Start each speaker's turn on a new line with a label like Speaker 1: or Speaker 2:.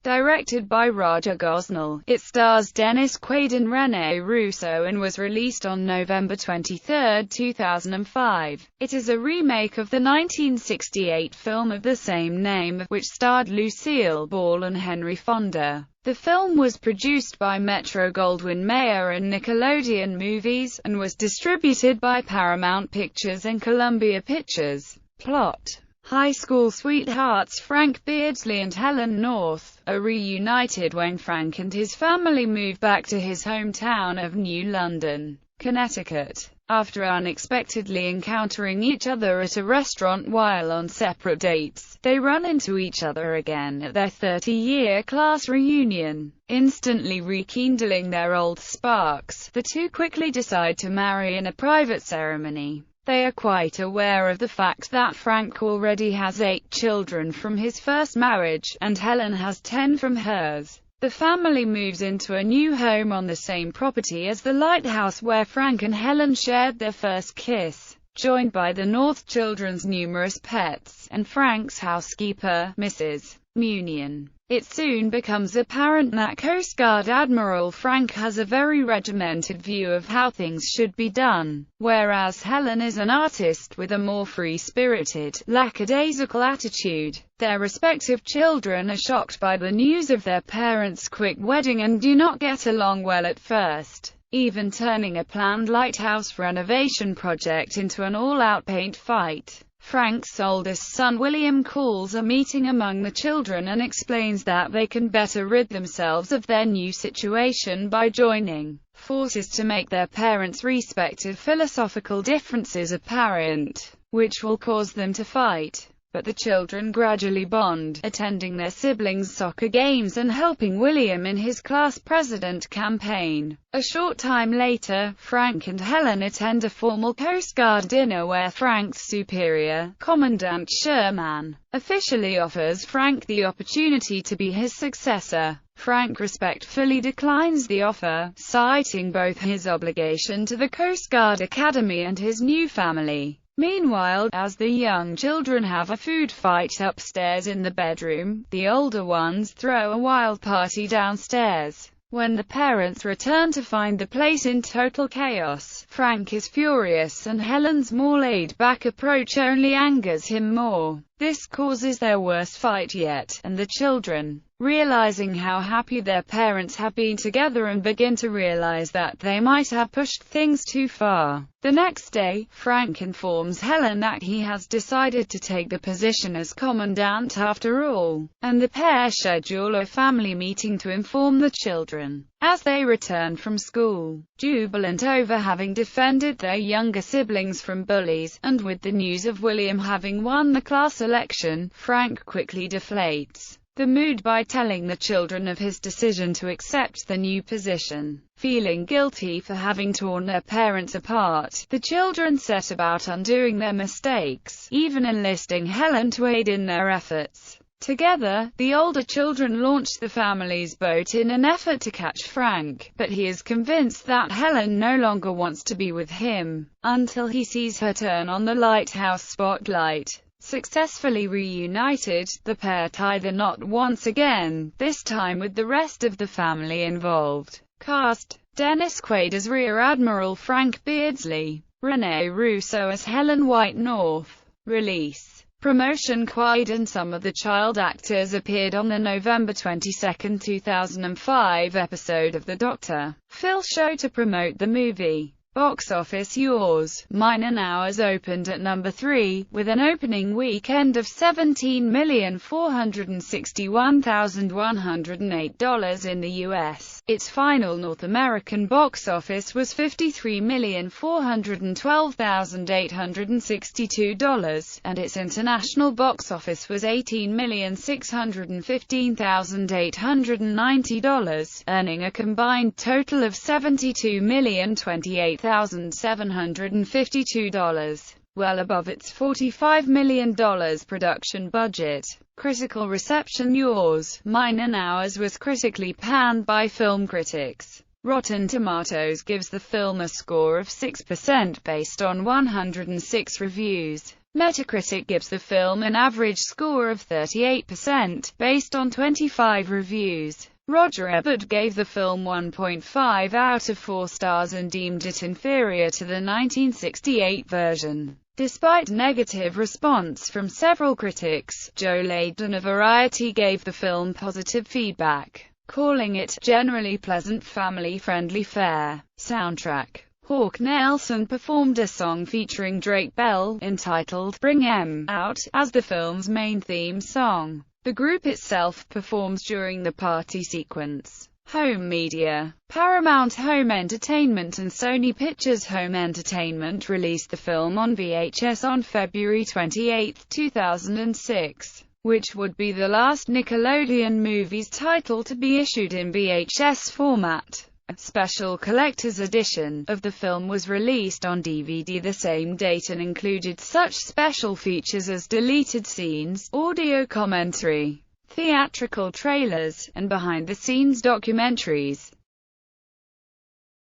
Speaker 1: Directed by Roger Gosnell, it stars Dennis Quaid and Rene Russo and was released on November 23, 2005. It is a remake of the 1968 film of the same name, which starred Lucille Ball and Henry Fonda. The film was produced by Metro-Goldwyn-Mayer and Nickelodeon Movies, and was distributed by Paramount Pictures and Columbia Pictures. Plot: high school sweethearts Frank Beardsley and Helen North are reunited when Frank and his family move back to his hometown of New London, Connecticut. After unexpectedly encountering each other at a restaurant while on separate dates, they run into each other again at their 30-year class reunion. Instantly rekindling their old sparks, the two quickly decide to marry in a private ceremony. They are quite aware of the fact that Frank already has 8 children from his first marriage, and Helen has 10 from hers. The family moves into a new home on the same property as the lighthouse where Frank and Helen shared their first kiss, joined by the North children's numerous pets, and Frank's housekeeper, Mrs. Munion. It soon becomes apparent that Coast Guard Admiral Frank has a very regimented view of how things should be done, whereas Helen is an artist with a more free-spirited, lackadaisical attitude. Their respective children are shocked by the news of their parents' quick wedding and do not get along well at first, even turning a planned lighthouse renovation project into an all-out paint fight. Frank's oldest son William calls a meeting among the children and explains that they can better rid themselves of their new situation by joining forces to make their parents' respective philosophical differences apparent, which will cause them to fight. But the children gradually bond, attending their siblings' soccer games and helping William in his class president campaign. A short time later, Frank and Helen attend a formal Coast Guard dinner where Frank's superior, Commandant Sherman, officially offers Frank the opportunity to be his successor. Frank respectfully declines the offer, citing both his obligation to the Coast Guard Academy and his new family. Meanwhile, as the young children have a food fight upstairs in the bedroom, the older ones throw a wild party downstairs. When the parents return to find the place in total chaos, Frank is furious and Helen's more laid-back approach only angers him more. This causes their worst fight yet, and the children, realizing how happy their parents have been together, and begin to realize that they might have pushed things too far. The next day, Frank informs Helen that he has decided to take the position as commandant after all, and the pair schedule a family meeting to inform the children. As they return from school, jubilant over having defended their younger siblings from bullies, and with the news of William having won the class election, Frank quickly deflates the mood by telling the children of his decision to accept the new position. Feeling guilty for having torn their parents apart, the children set about undoing their mistakes, even enlisting Helen to aid in their efforts. Together, the older children launch the family's boat in an effort to catch Frank, but he is convinced that Helen no longer wants to be with him, until he sees her turn on the lighthouse spotlight. Successfully reunited, the pair tie the knot once again, this time with the rest of the family involved. Cast: Dennis Quaid as Rear Admiral Frank Beardsley, Rene Russo as Helen White North. Release. Promotion: Quaid and some of the child actors appeared on the November 22, 2005 episode of the Dr. Phil Show to promote the movie. Box office: Yours, Mine and Ours opened at number 3, with an opening weekend of $17,461,108 in the U.S. Its final North American box office was $53,412,862, and its international box office was $18,615,890, earning a combined total of $72,028,752, well above its $45 million production budget. Critical reception: Yours, Mine and Ours was critically panned by film critics. Rotten Tomatoes gives the film a score of 6% based on 106 reviews. Metacritic gives the film an average score of 38%, based on 25 reviews. Roger Ebert gave the film 1.5 out of 4 stars and deemed it inferior to the 1968 version. Despite negative response from several critics, Joe Layden of Variety gave the film positive feedback, calling it generally pleasant, family-friendly fare. Soundtrack. Hawk Nelson performed a song featuring Drake Bell, entitled Bring 'Em Out, as the film's main theme song. The group itself performs during the party sequence. Home media. Paramount Home Entertainment and Sony Pictures Home Entertainment released the film on VHS on February 28, 2006, which would be the last Nickelodeon movie's title to be issued in VHS format. A special collector's edition of the film was released on DVD the same date and included such special features as deleted scenes, audio commentary, theatrical trailers, and behind-the-scenes documentaries.